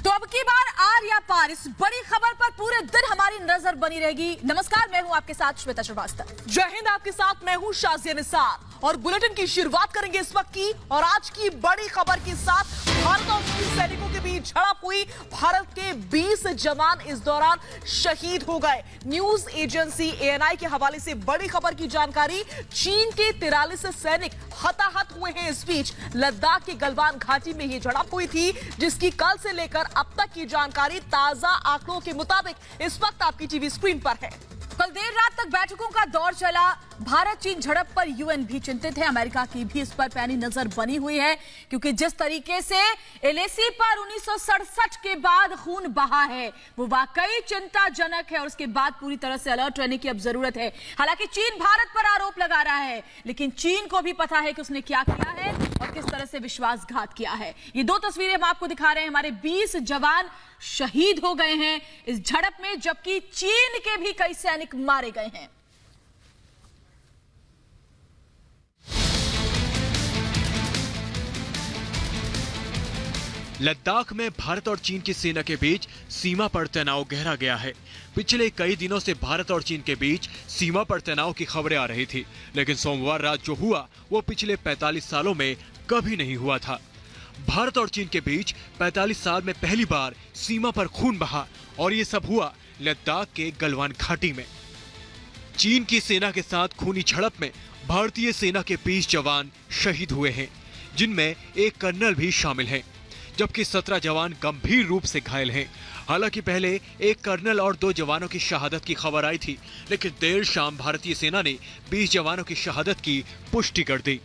तो अब की बार आर या पार, इस बड़ी खबर पर पूरे दिन हमारी नजर बनी रहेगी। नमस्कार, मैं हूं आपके साथ श्वेता श्रीवास्तव। जय हिंद, आपके साथ मैं हूं शाजिया निसार और बुलेटिन की शुरुआत करेंगे इस वक्त की और आज की बड़ी खबर के साथ। भारत और चीन सैनिकों के बीच झड़प हुई, भारत के 20 जवान इस दौरान शहीद हो गए। न्यूज एजेंसी ANI के हवाले से बड़ी खबर की जानकारी। चीन के 43 सैनिक हताहत हुए हैं। इस बीच लद्दाख के गलवान घाटी में यह झड़प हुई थी, जिसकी कल से लेकर अब तक की जानकारी ताजा आंकड़ों के मुताबिक इस वक्त आपकी टीवी स्क्रीन पर है। कल देर रात तक बैठकों का दौर चला। भारत चीन झड़प पर UN भी चिंतित है। अमेरिका की भी इस पर पैनी नजर बनी हुई है, क्योंकि जिस तरीके से LAC पर 1967 के बाद खून बहा है वो वाकई चिंताजनक है और उसके बाद पूरी तरह से अलर्ट रहने की अब जरूरत है। हालांकि चीन भारत पर आरोप लगा रहा है, लेकिन चीन को भी पता है कि उसने क्या किया है और किस तरह से विश्वासघात किया है। ये दो तस्वीरें हम आपको दिखा रहे हैं। हमारे 20 जवान शहीद हो गए हैं इस झड़प में, जबकि चीन के भी कई सैनिक मारे गए हैं। लद्दाख में भारत और चीन की सेना के बीच सीमा पर तनाव गहरा गया है। पिछले कई दिनों से भारत और चीन के बीच सीमा पर तनाव की खबरें आ रही थी, लेकिन सोमवार रात जो हुआ वो पिछले 45 सालों में कभी नहीं हुआ था। भारत और चीन के बीच 45 साल में पहली बार सीमा पर खून बहा और ये सब हुआ लद्दाख के गलवान घाटी में। चीन की सेना के साथ खूनी झड़प में भारतीय सेना के 20 जवान शहीद हुए हैं, जिनमें एक कर्नल भी शामिल है, जबकि 17 जवान गंभीर रूप से घायल हैं। हालांकि पहले एक कर्नल और 2 जवानों की शहादत की खबर आई थी, लेकिन देर शाम भारतीय सेना ने 20 जवानों की शहादत की पुष्टि कर दी।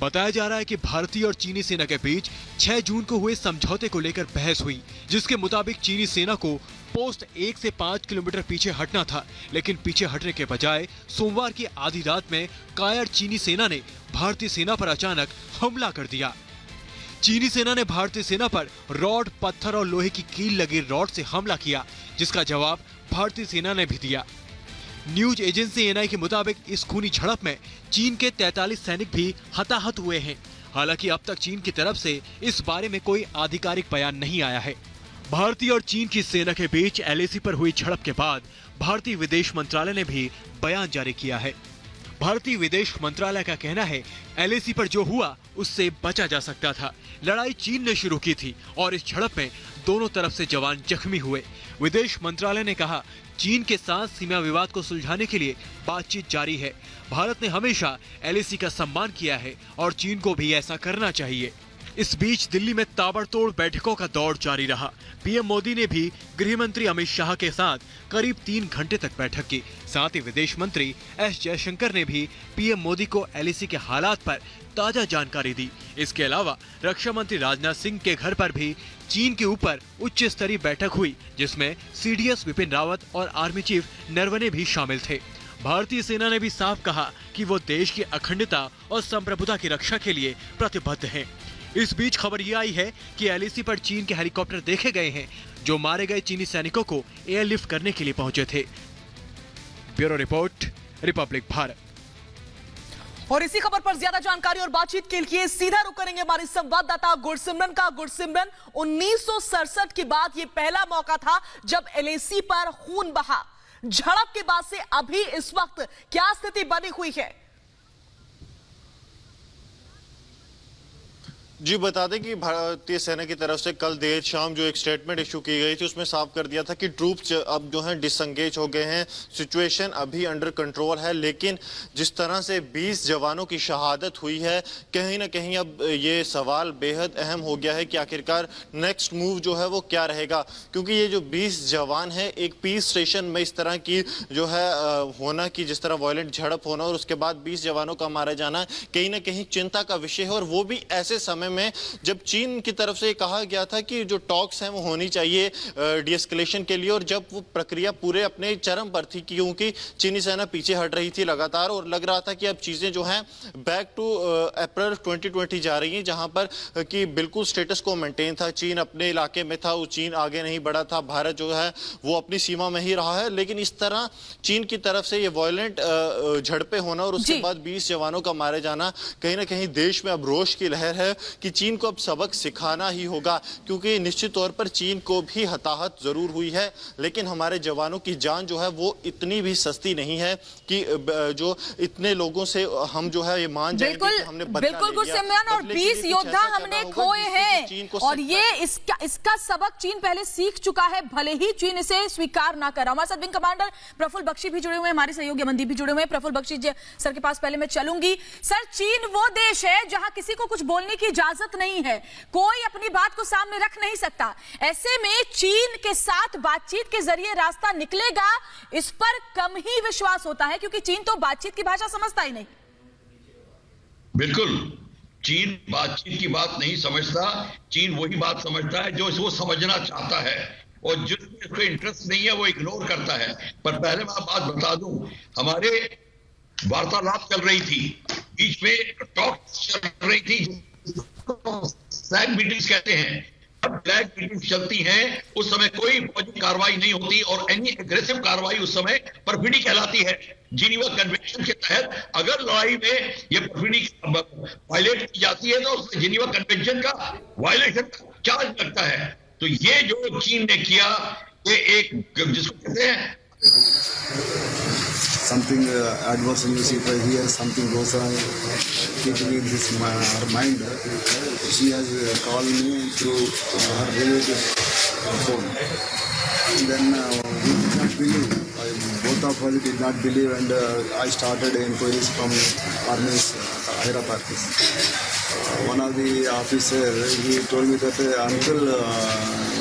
बताया जा रहा है कि भारतीय और चीनी सेना के बीच 6 जून को हुए समझौते को लेकर बहस हुई, जिसके मुताबिक चीनी सेना को पोस्ट 1 से 5 किलोमीटर पीछे हटना था, लेकिन पीछे हटने के बजाय सोमवार की आधी रात में कायर चीनी सेना ने भारतीय सेना पर अचानक हमला कर दिया। चीनी सेना ने भारतीय सेना पर रॉड, पत्थर और लोहे की कील लगी रॉड से हमला किया, जिसका जवाब भारतीय सेना ने भी दिया। न्यूज एजेंसी ANI के मुताबिक इस खूनी झड़प में चीन के 43 सैनिक भी हताहत हुए हैं। हालांकि अब तक चीन की तरफ से इस बारे में कोई आधिकारिक बयान नहीं आया है। भारतीय और चीन की सेना के बीच LAC पर हुई झड़प के बाद भारतीय विदेश मंत्रालय ने भी बयान जारी किया है। भारतीय विदेश मंत्रालय का कहना है, LAC पर जो हुआ उससे बचा जा सकता था। लड़ाई चीन ने शुरू की थी और इस झड़प में दोनों तरफ से जवान जख्मी हुए। विदेश मंत्रालय ने कहा, चीन के साथ सीमा विवाद को सुलझाने के लिए बातचीत जारी है। भारत ने हमेशा LAC का सम्मान किया है और चीन को भी ऐसा करना चाहिए। इस बीच दिल्ली में ताबड़तोड़ बैठकों का दौर जारी रहा। PM मोदी ने भी गृह मंत्री अमित शाह के साथ करीब 3 घंटे तक बैठक की। साथ ही विदेश मंत्री S जयशंकर ने भी PM मोदी को LAC के हालात पर ताजा जानकारी दी। इसके अलावा रक्षा मंत्री राजनाथ सिंह के घर पर भी चीन के ऊपर उच्च स्तरीय बैठक हुई, जिसमें CDS विपिन रावत और आर्मी चीफ नरवणे भी शामिल थे। भारतीय सेना ने भी साफ कहा कि वो देश की अखंडता और संप्रभुता की रक्षा के लिए प्रतिबद्ध है। इस बीच खबर ये आई है कि LAC पर चीन के हेलीकॉप्टर देखे गए हैं, जो मारे गए चीनी सैनिकों को एयरलिफ्ट करने के लिए पहुंचे थे। Bureau report, Republic Bharat. और इसी खबर पर ज्यादा जानकारी और बातचीत के लिए सीधा रुख करेंगे हमारी संवाददाता गुरसिमरन का। गुरसिमरन, 1967 के बाद ये पहला मौका था जब LAC पर खून बहा। झड़प के बाद से अभी इस वक्त क्या स्थिति बनी हुई है? जी, बता दें कि भारतीय सेना की तरफ से कल देर शाम जो एक स्टेटमेंट इशू की गई थी, उसमें साफ कर दिया था कि ट्रूप्स अब जो हैं डिसंगेज हो गए हैं, सिचुएशन अभी अंडर कंट्रोल है। लेकिन जिस तरह से 20 जवानों की शहादत हुई है, कहीं ना कहीं अब ये सवाल बेहद अहम हो गया है कि आखिरकार नेक्स्ट मूव जो है वो क्या रहेगा। क्योंकि ये जो 20 जवान हैं, एक पीस स्टेशन में इस तरह की जो है होना कि जिस तरह वायलेंट झड़प होना और उसके बाद 20 जवानों का मारा जाना कहीं ना कहीं चिंता का विषय है, और वो भी ऐसे समय में जब चीन की तरफ से कहा गया था कि जो टॉक्स हैं वो होनी चाहिए डीएस्केलेशन के लिए, और जब वो प्रक्रिया पूरे अपने चरम पर थी, क्योंकि चीनी सेना पीछे हट रही थी लगातार और लग रहा था कि अब चीजें जो हैं बैक टू अप्रैल 2020 जा रही हैं, जहां पर कि बिल्कुल स्टेटस को मेंटेन था। चीन अपने इलाके में था, वो चीन आगे नहीं बढ़ा था, भारत जो है वो अपनी सीमा में ही रहा है। लेकिन इस तरह चीन की तरफ से ये वायलेंट झड़पें होना और उसके बाद 20 जवानों का मारे जाना, कहीं ना कहीं देश में अब रोष की लहर है कि चीन को अब सबक सिखाना ही होगा, क्योंकि निश्चित तौर पर चीन को भी हताहत जरूर हुई है, लेकिन हमारे जवानों की जान जो है वो इतनी भी सस्ती नहीं है कि जो इतने लोगों से हम जो है ये मान जाएंगे कि हमने बदला बिल्कुल ले गुस्से लिया। में, और बदले के 20 लिए कुछ योद्धा ऐसा करना हमने होगा खोए जिससे चीन को हैं, और सख्त- ये इसका सबक चीन पहले सीख चुका है, भले ही चीन इसे स्वीकार ना कर। हमारे साथ विंग कमांडर प्रफुल्ल बख्शी भी जुड़े हुए हैं, हमारे सहयोगी अमनदीप भी जुड़े हुए हैं। प्रफुल्ल बख्शी सर के पास पहले मैं चलूंगी। सर, चीन वो देश है जहां किसी को कुछ बोलने की इजाजत नहीं है, कोई अपनी बात को सामने रख नहीं सकता। ऐसे में चीन के साथ बातचीत के जरिए रास्ता निकलेगा, इस पर कम ही विश्वास होता है, क्योंकि चीन तो बातचीत की भाषा समझता ही नहीं। बिल्कुल, चीन बातचीत की बात नहीं समझता। चीन वही बात समझता है जो वो समझना चाहता है, और जिसमें उसको इंटरेस्ट नहीं है वो इग्नोर करता है। पर पहले मैं बात बता दूं, हमारे वार्तालाप चल रही थी, बीच में टॉक चल रही थी, फ्लैग मीटिंग्स कहते हैं। अब फ्लैग मीटिंग चलती हैं उस समय कोई फौजी कार्रवाई नहीं होती, और एनी एग्रेसिव कार्रवाई उस समय परफिडी कहलाती है। जिनीवा कन्वेंशन के तहत अगर लड़ाई में ये परफिडी वायलेट की जाती है तो उसमें जिनीवा कन्वेंशन का वायलेशन चार्ज लगता है। तो ये जो चीन ने किया, ये एक जिसको कहते हैं something adverse news, if I hear something goes on, keeping in this her mind, she has called me through her relative phone. And then we did not believe, both of us did not believe, and I started inquiries from armies, higher up armies. One of the officer, he told me that uncle,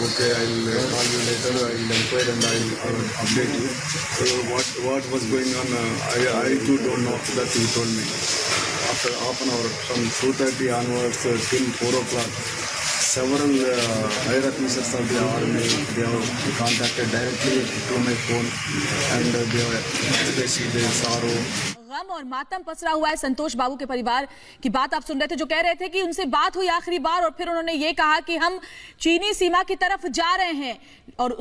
okay, I'll call you later, I'll inquire and I'll update you. So what was going on, I too don't know, that he told me. After half an hour, from 2:30 onwards till 4 o'clock, several higher officers of the army, they have contacted directly to my phone, and they have expressed their sorrow. गम और मातम पसरा हुआ है संतोष बाबू के परिवार की बात आप सुन रहे थे, जो कह रहे थे कि उनसे बात हुई आखिरी बार और फिर उन्होंने ये कहा कि हम चीनी सीमा की तरफ जा रहे हैं, और